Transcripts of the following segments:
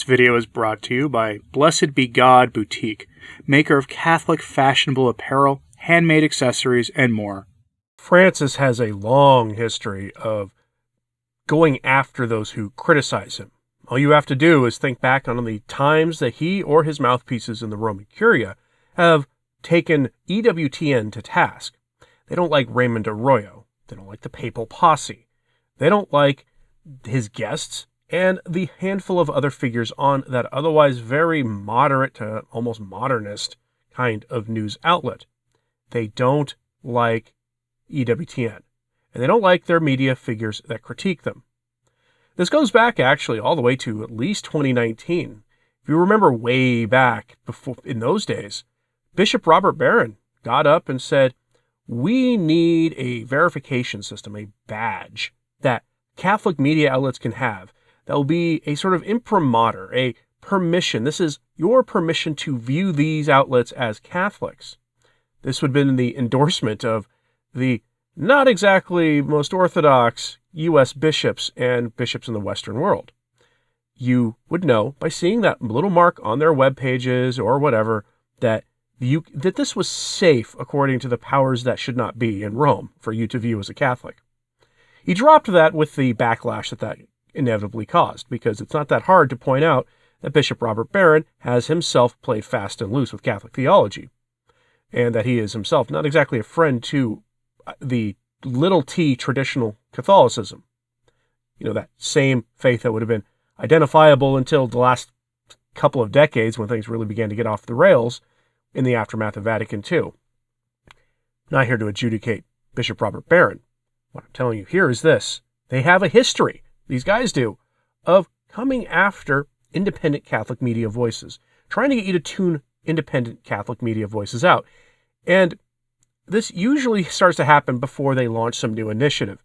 This video is brought to you by Blessed Be God Boutique, maker of Catholic fashionable apparel, handmade accessories, and more. Francis has a long history of going after those who criticize him. All you have to do is think back on the times that he or his mouthpieces in the Roman Curia have taken EWTN to task. They don't like Raymond Arroyo. They don't like the papal posse. They don't like his guests and the handful of other figures on that otherwise very moderate to almost modernist kind of news outlet. They don't like EWTN, and they don't like their media figures that critique them. This goes back actually all the way to at least 2019. If you remember way back before, in those days, Bishop Robert Barron got up and said, we need a verification system, a badge that Catholic media outlets can have that will be a sort of imprimatur, a permission. This is your permission to view these outlets as Catholics. This would have been the endorsement of the not exactly most orthodox U.S. bishops and bishops in the Western world. You would know by seeing that little mark on their web pages or whatever that this was safe according to the powers that should not be in Rome for you to view as a Catholic. He dropped that with the backlash that inevitably caused, because it's not that hard to point out that Bishop Robert Barron has himself played fast and loose with Catholic theology, and that he is himself not exactly a friend to the little t traditional Catholicism. You know, that same faith that would have been identifiable until the last couple of decades when things really began to get off the rails in the aftermath of Vatican II. Not here to adjudicate Bishop Robert Barron. What I'm telling you here is this. They have a history, these guys do, of coming after independent Catholic media voices, trying to get you to tune independent Catholic media voices out. And this usually starts to happen before they launch some new initiative,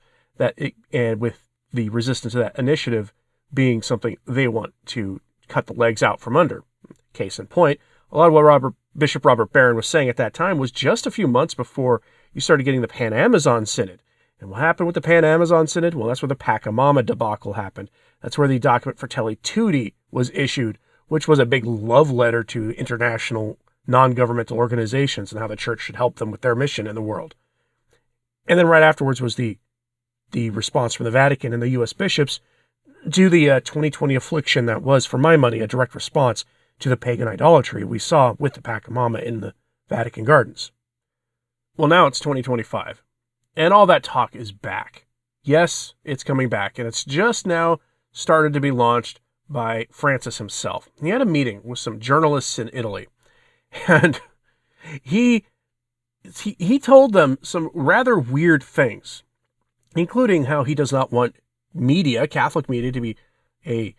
and with the resistance to that initiative being something they want to cut the legs out from under. Case in point, a lot of what Bishop Robert Barron was saying at that time was just a few months before you started getting the Pan-Amazon Synod. And what happened with the Pan-Amazon Synod? Well, that's where the Pachamama debacle happened. That's where the document Fratelli Tutti was issued, which was a big love letter to international non-governmental organizations and how the church should help them with their mission in the world. And then right afterwards was the response from the Vatican and the U.S. bishops to the 2020 affliction that was, for my money, a direct response to the pagan idolatry we saw with the Pachamama in the Vatican gardens. Well, now it's 2025. And all that talk is back. Yes, it's coming back, and it's just now started to be launched by Francis himself. He had a meeting with some journalists in Italy, and he told them some rather weird things, including how he does not want media, Catholic media, to be a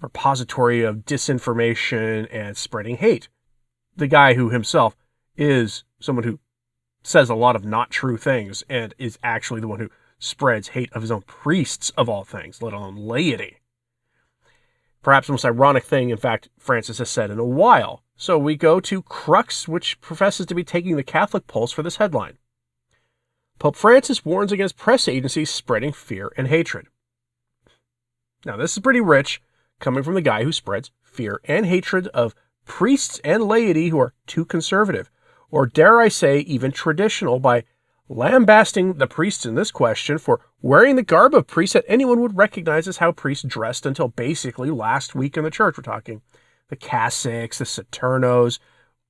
repository of disinformation and spreading hate. The guy who himself is someone who says a lot of not true things and is actually the one who spreads hate of his own priests, of all things, let alone laity. Perhaps the most ironic thing, in fact, Francis has said in a while. So we go to Crux, which professes to be taking the Catholic pulse for this headline. Pope Francis warns against press agencies spreading fear and hatred. Now, this is pretty rich, coming from the guy who spreads fear and hatred of priests and laity who are too conservative, or dare I say, even traditional, by lambasting the priests in this question for wearing the garb of priests that anyone would recognize as how priests dressed until basically last week in the church. We're talking the cassocks, the saturnos,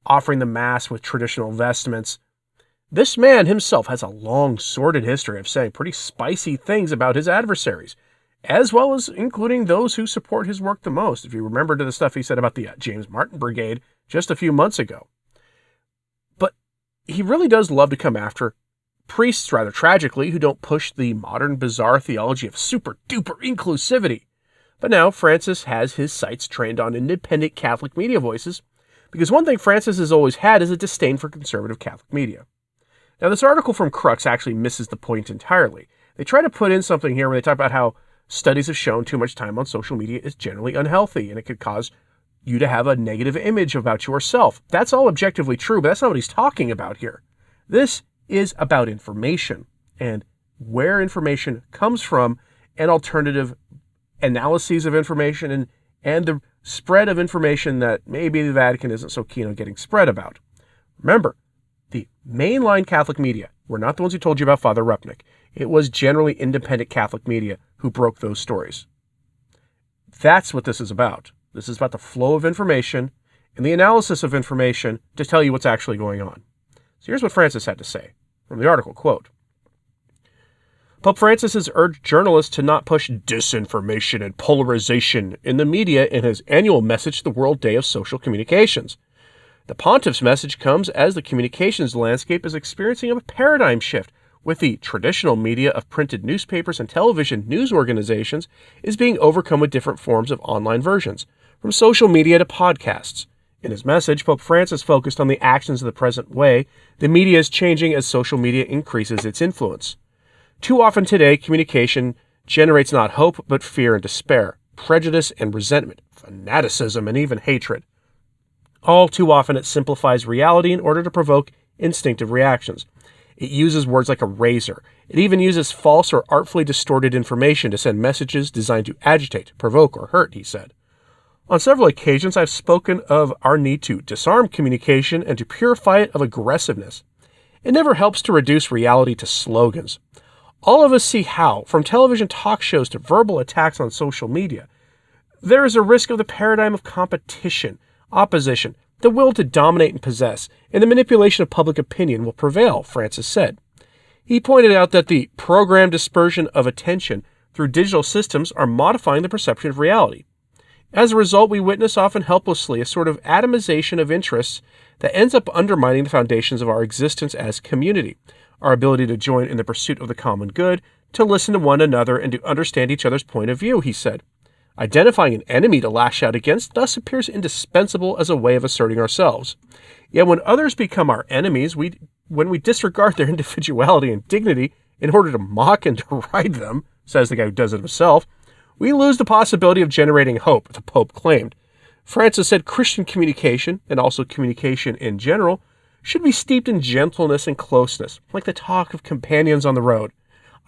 offering the mass with traditional vestments. This man himself has a long, sordid history of saying pretty spicy things about his adversaries, as well as including those who support his work the most. If you remember to the stuff he said about the James Martin Brigade just a few months ago. But he really does love to come after priests, rather tragically, who don't push the modern, bizarre theology of super-duper inclusivity. But now Francis has his sights trained on independent Catholic media voices, because one thing Francis has always had is a disdain for conservative Catholic media. Now, this article from Crux actually misses the point entirely. They try to put in something here where they talk about how studies have shown too much time on social media is generally unhealthy, and it could cause you to have a negative image about yourself. That's all objectively true, but that's not what he's talking about here. This is about information and where information comes from and alternative analyses of information and spread of information that maybe the Vatican isn't so keen on getting spread about. Remember, the mainline Catholic media were not the ones who told you about Father Rupnik. It was generally independent Catholic media who broke those stories. That's what this is about. This is about the flow of information and the analysis of information to tell you what's actually going on. So here's what Francis had to say from the article, quote, Pope Francis has urged journalists to not push disinformation and polarization in the media in his annual message to the World Day of Social Communications. The pontiff's message comes as the communications landscape is experiencing a paradigm shift, with the traditional media of printed newspapers and television news organizations is being overcome with different forms of online versions, from social media to podcasts. In his message, Pope Francis focused on the actions of the present way the media is changing as social media increases its influence. Too often today, communication generates not hope, but fear and despair, prejudice and resentment, fanaticism and even hatred. All too often it simplifies reality in order to provoke instinctive reactions. It uses words like a razor. It even uses false or artfully distorted information to send messages designed to agitate, provoke, or hurt, he said. On several occasions, I've spoken of our need to disarm communication and to purify it of aggressiveness. It never helps to reduce reality to slogans. All of us see how, from television talk shows to verbal attacks on social media, there is a risk of the paradigm of competition, opposition, the will to dominate and possess, and the manipulation of public opinion will prevail, Francis said. He pointed out that the programmed dispersion of attention through digital systems are modifying the perception of reality. As a result, we witness often helplessly a sort of atomization of interests that ends up undermining the foundations of our existence as community, our ability to join in the pursuit of the common good, to listen to one another, and to understand each other's point of view, he said. Identifying an enemy to lash out against thus appears indispensable as a way of asserting ourselves. Yet when others become our enemies, when we disregard their individuality and dignity in order to mock and deride them, says the guy who does it himself, we lose the possibility of generating hope, the Pope claimed. Francis said Christian communication, and also communication in general, should be steeped in gentleness and closeness, like the talk of companions on the road.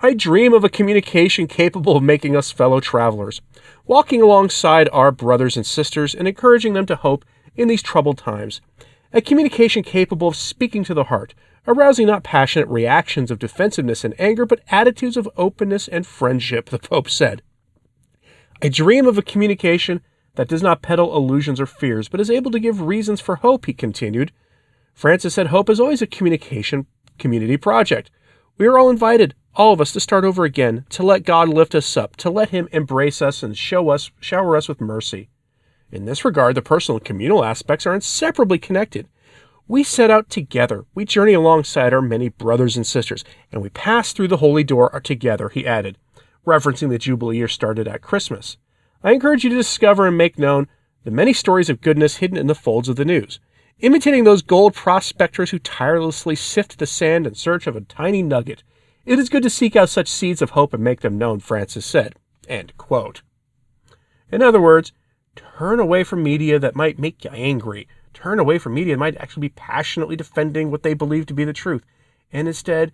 I dream of a communication capable of making us fellow travelers, walking alongside our brothers and sisters and encouraging them to hope in these troubled times. A communication capable of speaking to the heart, arousing not passionate reactions of defensiveness and anger, but attitudes of openness and friendship, the Pope said. I dream of a communication that does not peddle illusions or fears, but is able to give reasons for hope, he continued. Francis said hope is always a communication community project. We are all invited, all of us, to start over again, to let God lift us up, to let him embrace us and shower us with mercy. In this regard, the personal and communal aspects are inseparably connected. We set out together, we journey alongside our many brothers and sisters, and we pass through the holy door together, he added, referencing the Jubilee year started at Christmas. I encourage you to discover and make known the many stories of goodness hidden in the folds of the news, imitating those gold prospectors who tirelessly sift the sand in search of a tiny nugget. It is good to seek out such seeds of hope and make them known, Francis said. End quote. In other words, turn away from media that might make you angry. Turn away from media that might actually be passionately defending what they believe to be the truth. And instead,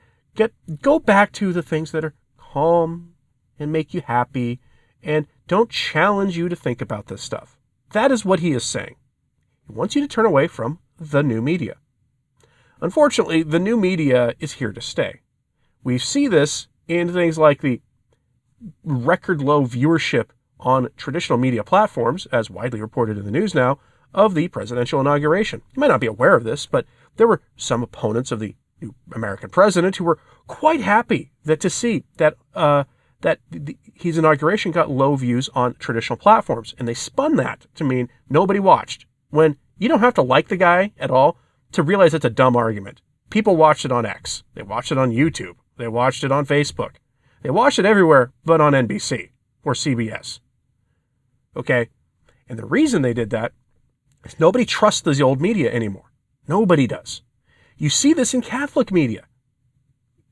go back to the things that are calm and make you happy and don't challenge you to think about this stuff. That is what he is saying. He wants you to turn away from the new media. Unfortunately, the new media is here to stay. We see this in things like the record low viewership on traditional media platforms, as widely reported in the news now, of the presidential inauguration. You might not be aware of this, but there were some opponents of the new American president who were quite happy to see that his inauguration got low views on traditional platforms, and they spun that to mean nobody watched. When you don't have to like the guy at all to realize it's a dumb argument. People watched it on X. They watched it on YouTube. They watched it on Facebook. They watched it everywhere but on NBC or CBS. Okay? And the reason they did that is nobody trusts the old media anymore. Nobody does. You see this in Catholic media.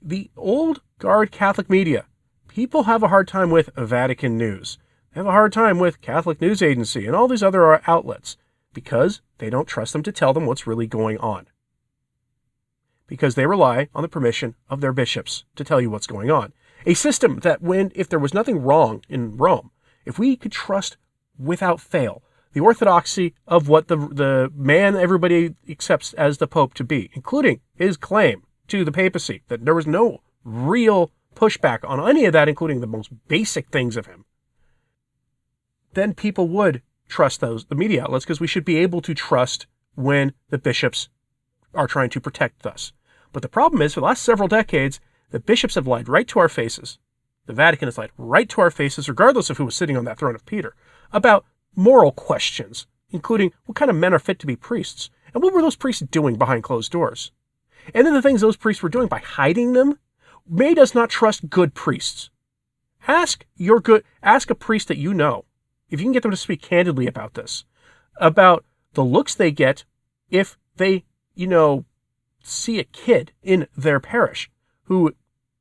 The old guard Catholic media. People have a hard time with Vatican News. They have a hard time with Catholic News Agency and all these other outlets because they don't trust them to tell them what's really going on. Because they rely on the permission of their bishops to tell you what's going on. A system that if there was nothing wrong in Rome, if we could trust without fail the orthodoxy of what the man everybody accepts as the Pope to be, including his claim to the papacy that there was no real pushback on any of that, including the most basic things of him, then people would trust the media outlets, because we should be able to trust when the bishops are trying to protect us. But the problem is, for the last several decades, the bishops have lied right to our faces. The Vatican has lied right to our faces, regardless of who was sitting on that throne of Peter, about moral questions, including what kind of men are fit to be priests, and what were those priests doing behind closed doors. And then the things those priests were doing by hiding them made us not trust good priests. Ask a priest that you know, if you can get them to speak candidly about this, about the looks they get if they, see a kid in their parish who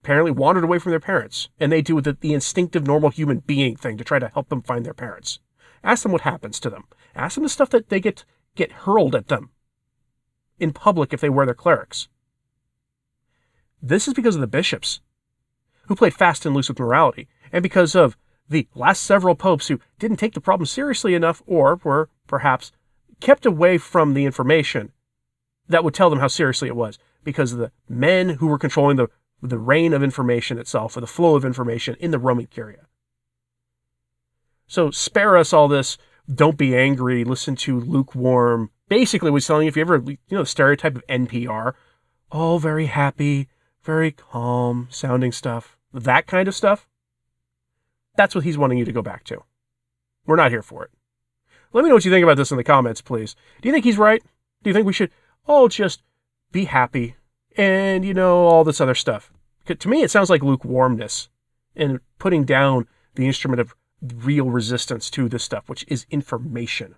apparently wandered away from their parents, and they do the instinctive normal human being thing to try to help them find their parents. Ask them what happens to them. Ask them the stuff that they get hurled at them in public if they wear their clerics. This is because of the bishops, who played fast and loose with morality, and because of the last several popes who didn't take the problem seriously enough, or were perhaps kept away from the information that would tell them how seriously it was, because of the men who were controlling the reign of information itself, or the flow of information in the Roman Curia. So spare us all this, don't be angry, listen to lukewarm. Basically, what he's telling you, if you ever, the stereotype of NPR, all very happy, very calm sounding stuff, that kind of stuff, that's what he's wanting you to go back to. We're not here for it. Let me know what you think about this in the comments, please. Do you think he's right? Do you think we should all just be happy and, all this other stuff? To me, it sounds like lukewarmness and putting down the instrument of real resistance to this stuff, which is information.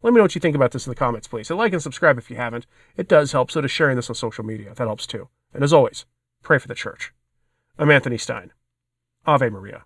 Let me know what you think about this in the comments, please. And like and subscribe if you haven't. It does help, so does sharing this on social media. That helps too. And as always, pray for the church. I'm Anthony Stine. Ave Maria.